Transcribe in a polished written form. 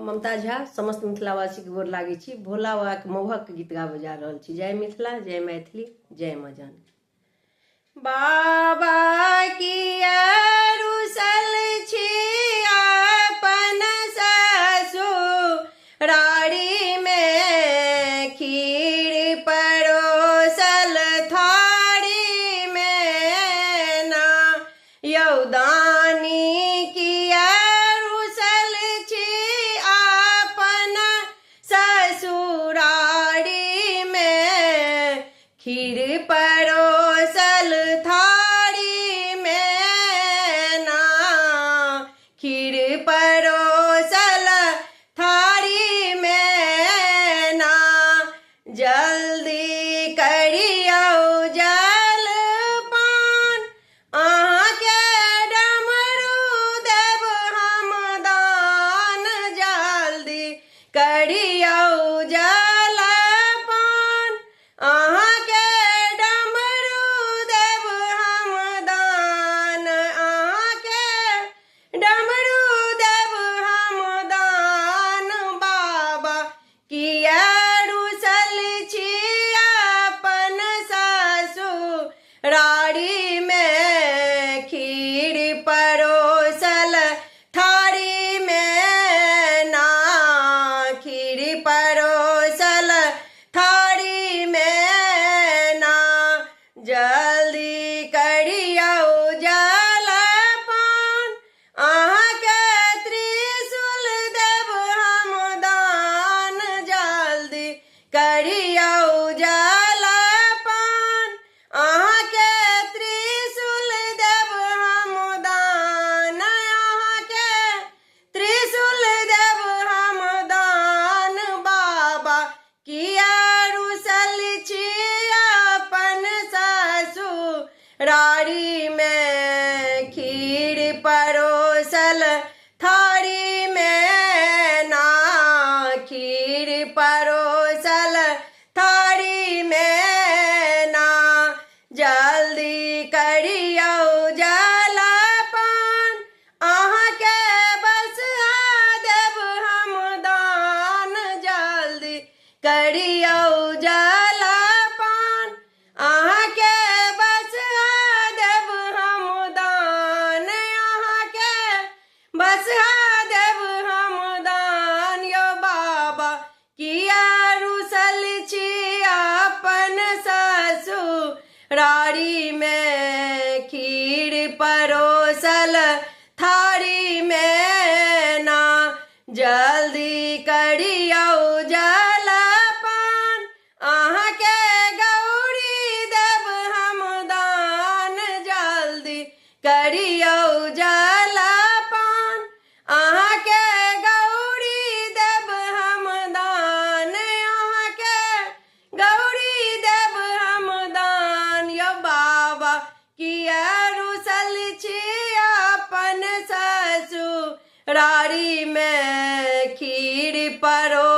ममता झा समस्त मिथिलावासी के गोर लागे छी। भोला बाबा के मोहक गीत गाबे जा रहल छी। जय मिथिला, जय मैथिली, जय माँ जानकी। बाबा किया रुसल छी अपन ससुरारी में, खीर परोसल थारी में ना यौदानी किया रुसल छी अपन ससुरारी में, खीर परोसल थारी में ना, खीर परोसल थारी में ना, जल्दी करियो जल पान अहाँ के डमरू देव हम दान, जल्दी करियो जल पान अहाँ के डमरू देव हम दान, अहाँ के डमरू देव हम दान। बाबा किया रुसल छी अपन ससुरारी में, खीर परोसल थारी में ना, खीर परोसल थारी में ना, जल्दी करियो जल पान अहाँ के त्रिशूल देव हम दान, जल्दी करियो जल पान अहाँ के त्रिशूल देव हम दान, अहाँ के त्रिशूल देव हम दान। बाबा किया रुसल छी अपन ससुरारी में, खीर परोसल थारी में ना, खीर परोसल थारी में ना, जल्दी करियो जल पान अहाँ के बस देव हम दान, जल्दी करियो जल पान अहाँ के बस देव हम दान, अहाँ के बस देव हम दान। यो बाबा किया रुसल छी अपन ससुरारी में, खीर परोसल थारी में ना, जल्दी करियो जल पान अहाँ के गौरी देव हम दान, जल्दी करियो जल पान अहाँ के गौरी देव हम दान, अहाँ के गौरी देव हम दान। यो बाबा किया रुसल छी अपन ससुरारी में, खीर परो